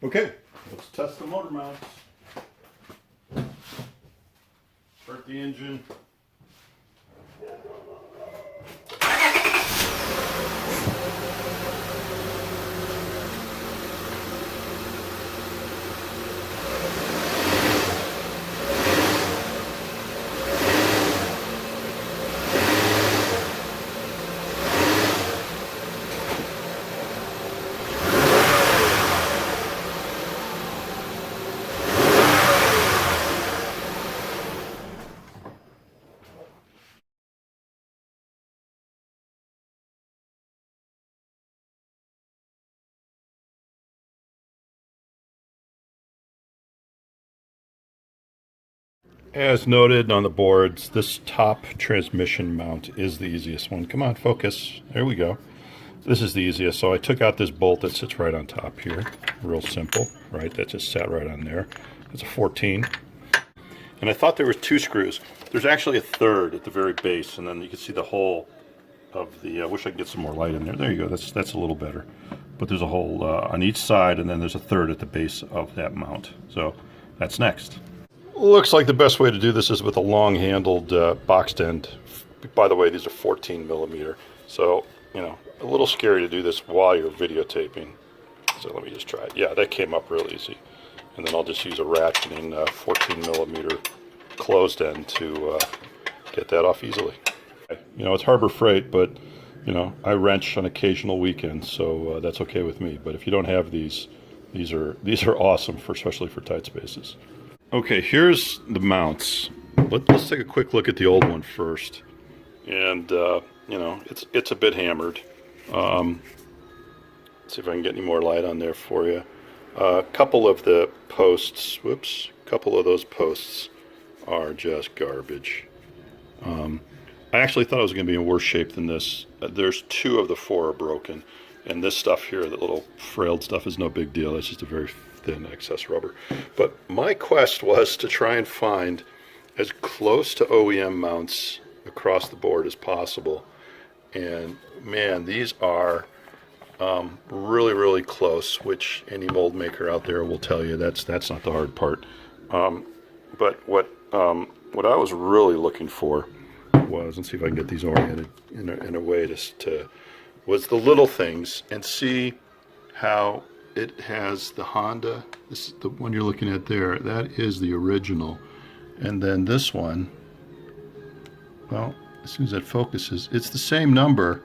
Okay, let's test the motor mounts. Start the engine. As noted on the boards, this top transmission mount is the easiest one. Come on, focus. There we go. This is the easiest. So I took out this bolt that sits right on top here. Real simple, right? That just sat right on there. It's a 14. And I thought there was 2 screws. There's actually a third at the very base, and then you can see the hole of the, I wish I could get some more light in there. There you go. That's a little better. But there's a hole on each side, and then there's a third at the base of that mount. So that's next. Looks like the best way to do this is with a long-handled boxed end. By the way, these are 14 millimeter. So, you know, a little scary to do this while you're videotaping. So let me just try it. Yeah, that came up real easy. And then I'll just use a ratcheting 14 millimeter closed end to get that off easily. You know, it's Harbor Freight, but, you know, I wrench on occasional weekends, so that's okay with me. But if you don't have these are awesome, especially for tight spaces. Okay, here's the mounts. Let's take a quick look at the old one first. And, you know, it's a bit hammered. Let's see if I can get any more light on there for you. A couple of the posts, a couple of those posts are just garbage. I actually thought it was going to be in worse shape than this. There's 2 of the 4 are broken. And this stuff here, that little frayed stuff, is no big deal. It's just a very thin excess rubber. But my quest was to try and find as close to OEM mounts across the board as possible. And man, these are really, really close, which any mold maker out there will tell you that's not the hard part. But what I was really looking for was, let's see if I can get these oriented in a way was the little things, and see how it has the Honda. This is the one you're looking at there. That is the original. And then this one, well, as soon as that focuses, it's the same number.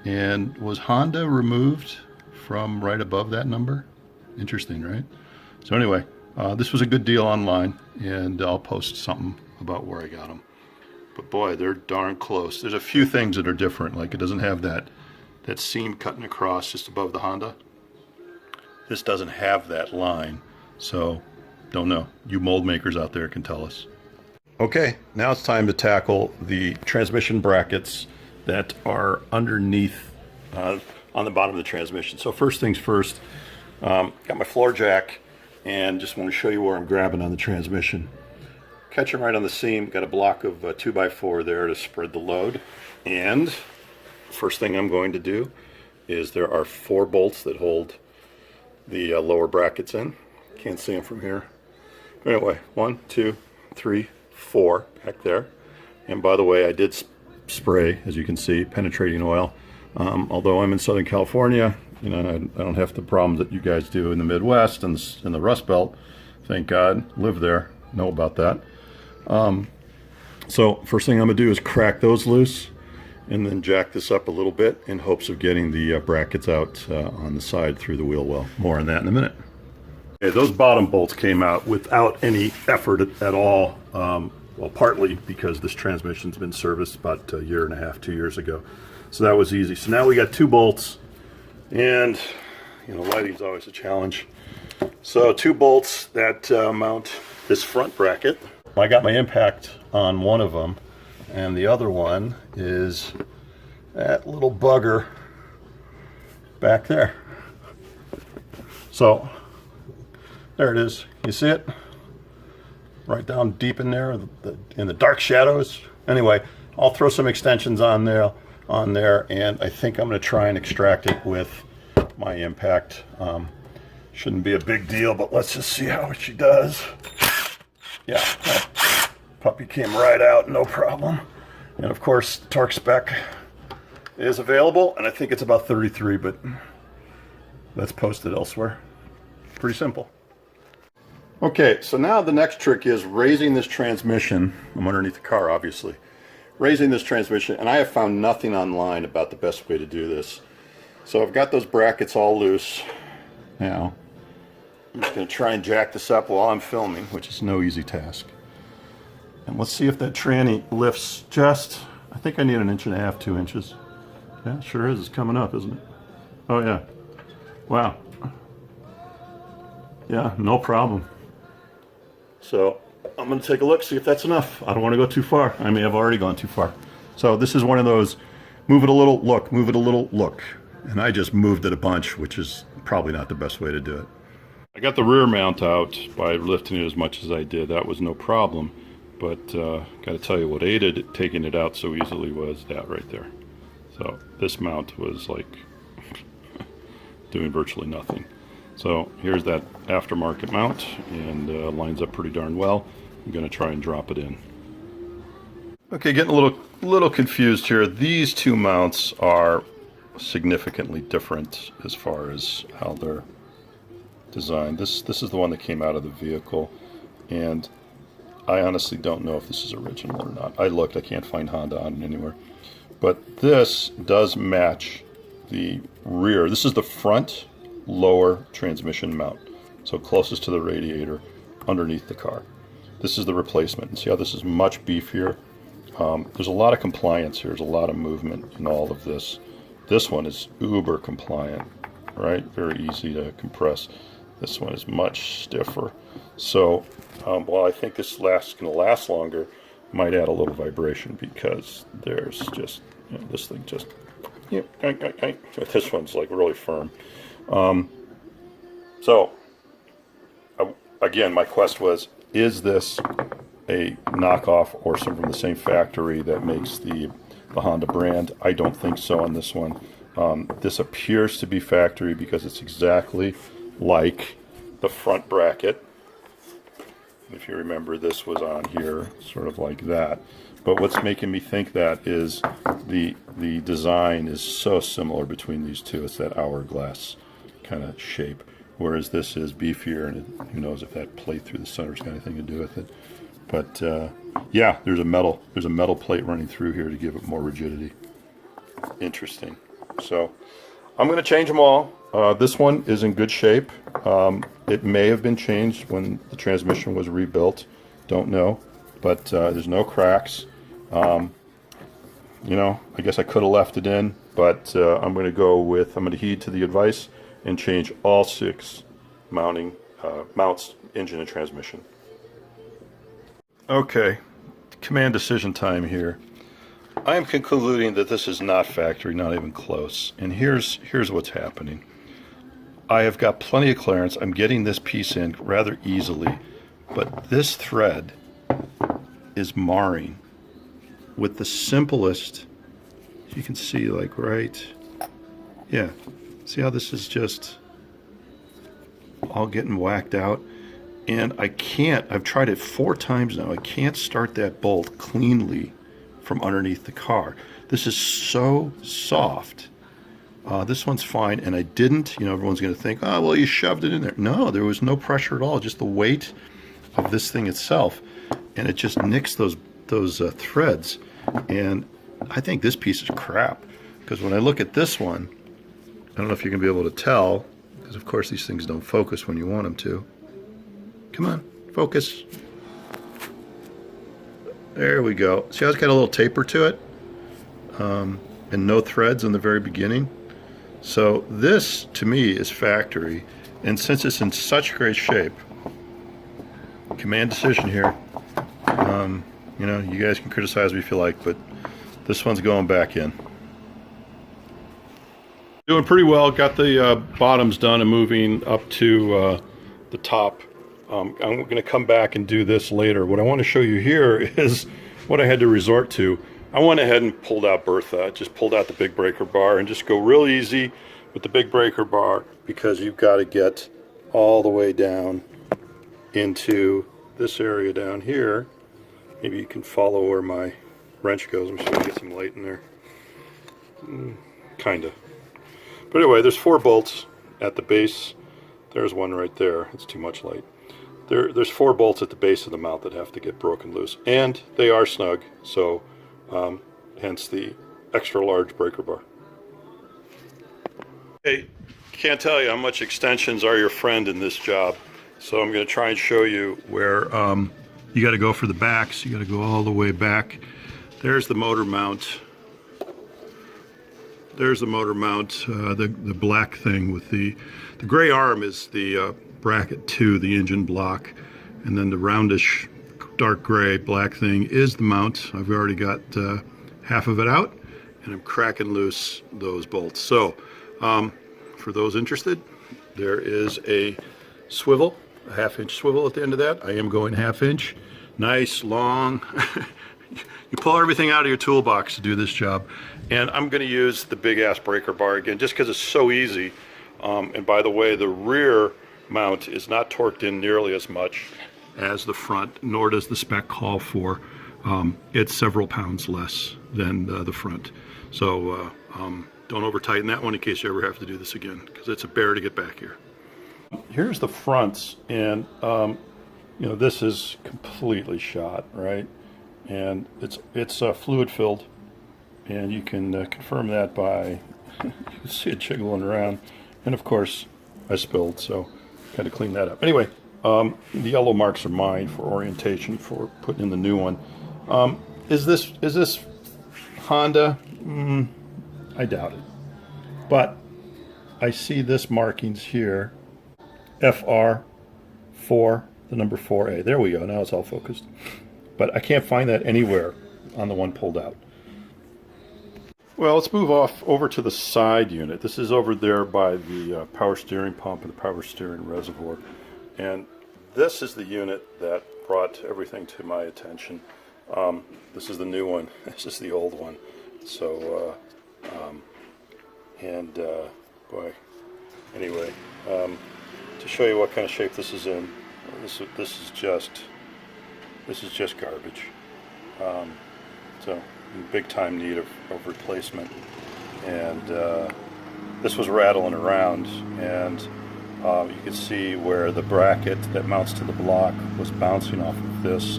And was Honda removed from right above that number? Interesting, right? So anyway, this was a good deal online, and I'll post something about where I got them. But boy, they're darn close. There's a few things that are different, like it doesn't have that seam cutting across just above the Honda. This doesn't have that line, so don't know. You mold makers out there can tell us. Okay, now it's time to tackle the transmission brackets that are underneath on the bottom of the transmission. So first things first, got my floor jack, and just want to show you where I'm grabbing on the transmission. Catching right on the seam, got a block of 2x4 there to spread the load. And first thing I'm going to do is there are 4 bolts that hold the lower brackets in. Can't see them from here. Anyway, 1, 2, 3, 4 back there. And by the way, I did spray, as you can see, penetrating oil. Although I'm in Southern California, you know, I don't have the problems that you guys do in the Midwest and in the Rust Belt. Thank God, live there, know about that. So first thing I'm gonna do is crack those loose, and then jack this up a little bit in hopes of getting the brackets out on the side through the wheel well. More on that in a minute. Okay, those bottom bolts came out without any effort at all. Well, partly because this transmission's been serviced about a year and a half, 2 years ago. So that was easy. So now we got 2 bolts, and you know, lighting's always a challenge. So 2 bolts that mount this front bracket. I got my impact on one of them, and the other one is that little bugger back there. So there it is. You see it? Right down deep in there, in the dark shadows. Anyway, I'll throw some extensions on there, and I think I'm going to try and extract it with my impact Shouldn't be a big deal, but let's just see how she does. Yeah, that puppy came right out, no problem. And of course, torque spec is available, and I think it's about 33, but that's posted elsewhere. Pretty simple. Okay, so now the next trick is raising this transmission. I'm underneath the car, obviously. Raising this transmission, and I have found nothing online about the best way to do this. So I've got those brackets all loose now. I'm just going to try and jack this up while I'm filming, which is no easy task. And let's see if that tranny lifts just, I think I need 1.5 inches, 2 inches. Yeah, sure is. It's coming up, isn't it? Oh, yeah. Wow. Yeah, no problem. So I'm going to take a look, see if that's enough. I don't want to go too far. I may have already gone too far. So this is one of those, move it a little, look, move it a little, look. And I just moved it a bunch, which is probably not the best way to do it. I got the rear mount out by lifting it as much as I did. That was no problem. But got to tell you what aided taking it out so easily was that right there. So this mount was like doing virtually nothing. So here's that aftermarket mount, and lines up pretty darn well. I'm going to try and drop it in. Okay, getting a little confused here. These two mounts are significantly different as far as how they're designed. This is the one that came out of the vehicle, and I honestly don't know if this is original or not. I looked, I can't find Honda on it anywhere. But this does match the rear. This is the front lower transmission mount, so closest to the radiator underneath the car. This is the replacement. And see how this is much beefier? There's a lot of compliance here. There's a lot of movement in all of this. This one is uber compliant, right? Very easy to compress. This one is much stiffer. So while I think this is going to last longer, might add a little vibration because there's just, you know, this thing just, yeah, this one's like really firm. So again, my quest was, is this a knockoff or some from the same factory that makes the Honda brand? I don't think so on this one. This appears to be factory because it's exactly like the front bracket. If you remember, this was on here sort of like that. But what's making me think that is the design is so similar between these two. It's that hourglass kind of shape, whereas this is beefier, and who knows if that plate through the center has got anything to do with it. But yeah, there's a metal plate running through here to give it more rigidity. Interesting. So I'm going to change them all. This one is in good shape. It may have been changed when the transmission was rebuilt. Don't know, but there's no cracks. You know, I guess I could have left it in, but I'm going to heed to the advice and change all 6 mounts, engine and transmission. Okay, command decision time here. I am concluding that this is not factory, not even close. And here's what's happening. I have got plenty of clearance. I'm getting this piece in rather easily, but this thread is marring with the simplest, you can see, like, right, yeah, see how this is just all getting whacked out? And I can't, I've tried it 4 times now, I can't start that bolt cleanly from underneath the car. This is so soft. This one's fine, and I didn't, you know, everyone's going to think, oh, well, you shoved it in there. No, there was no pressure at all, just the weight of this thing itself, and it just nicks those threads. And I think this piece is crap, because when I look at this one, I don't know if you're going to be able to tell, because of course these things don't focus when you want them to. Come on, focus. There we go. See how it's got a little taper to it? And no threads in the very beginning. So this, to me, is factory. And since it's in such great shape, command decision here. You know, you guys can criticize me if you like, but this one's going back in. Doing pretty well. Got the bottoms done and moving up to the top. I'm going to come back and do this later. What I want to show you here is what I had to resort to. I went ahead and pulled out Bertha, just pulled out the big breaker bar, and just go real easy with the big breaker bar, because you've got to get all the way down into this area down here. Maybe you can follow where my wrench goes. I'm just going to get some light in there. Kinda. But anyway, there's 4 bolts at the base. There's one right there. It's too much light. There's 4 bolts at the base of the mount that have to get broken loose. And they are snug, so hence the extra large breaker bar. Hey, can't tell you how much extensions are your friend in this job. So I'm going to try and show you where you got to go for the backs. You got to go all the way back. There's the motor mount. There's the motor mount, the black thing with the gray arm is the bracket 2, the engine block, and then the roundish dark gray black thing is the mount. I've already got half of it out, and I'm cracking loose those bolts. So for those interested, there is a swivel, a 1/2 inch swivel at the end of that. I am going 1/2 inch. Nice, long. You pull everything out of your toolbox to do this job. And I'm going to use the big ass breaker bar again just because it's so easy. And by the way, the rear mount is not torqued in nearly as much as the front, nor does the spec call for. It's several pounds less than the front. So don't over tighten that one in case you ever have to do this again, because it's a bear to get back here. Here's the fronts, and you know, this is completely shot, right? And it's fluid filled, and you can confirm that by you can see it jiggling around. And of course, I spilled, so had to clean that up. Anyway, the yellow marks are mine for orientation for putting in the new one. Is this Honda? I doubt it, but I see this markings here, FR4, the number 4A. There we go. Now it's all focused. But I can't find that anywhere on the one pulled out. Well, let's move off over to the side unit. This is over there by the power steering pump and the power steering reservoir. And this is the unit that brought everything to my attention. This is the new one. This is the old one. So, boy, anyway, to show you what kind of shape this is in, this is just garbage. So in big time need of replacement. And this was rattling around, and you could see where the bracket that mounts to the block was bouncing off of this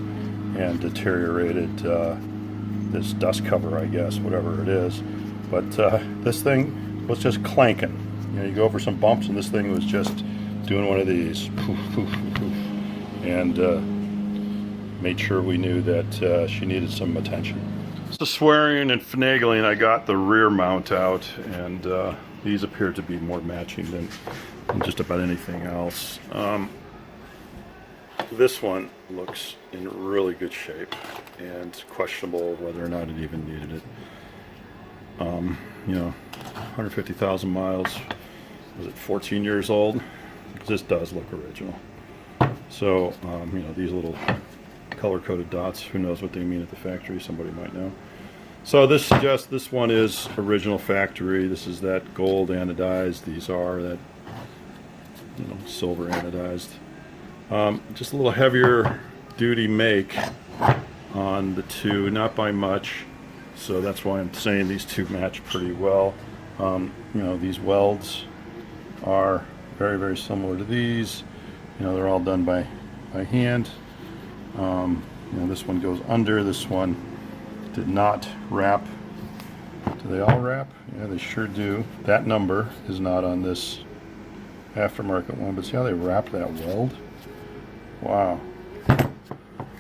and deteriorated this dust cover, I guess, whatever it is. But this thing was just clanking. You know, you go over some bumps and this thing was just doing one of these. Poof, poof, poof. And made sure we knew that she needed some attention. So swearing and finagling, I got the rear mount out, and these appear to be more matching than just about anything else. This one looks in really good shape, and questionable whether or not it even needed it. You know, 150,000 miles. Was it 14 years old? This does look original. So, you know, these little color-coded dots, who knows what they mean at the factory, somebody might know. So this one is original factory. This is that gold anodized. These are that, you know, silver anodized. Just a little heavier duty make on the two, not by much. So that's why I'm saying these two match pretty well. You know, these welds are very, very similar to these. You know, they're all done by hand. You know, this one goes under, this one did not wrap. Do they all wrap? Yeah, they sure do. That number is not on this aftermarket one, but see how they wrap that weld? Wow.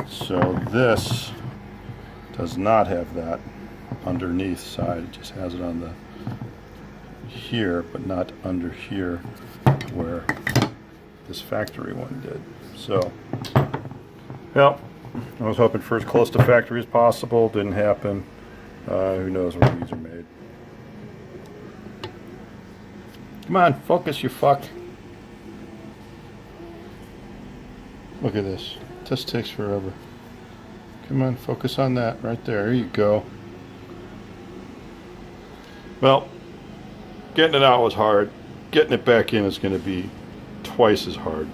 So this does not have that underneath side. It just has it on the here, but not under here where this factory one did. So, well, I was hoping for as close to factory as possible. Didn't happen. Who knows where these are made. Come on, focus, you fuck. Look at this. This takes forever. Come on, focus on that right there. There you go. Well, getting it out was hard. Getting it back in is going to be twice as hard.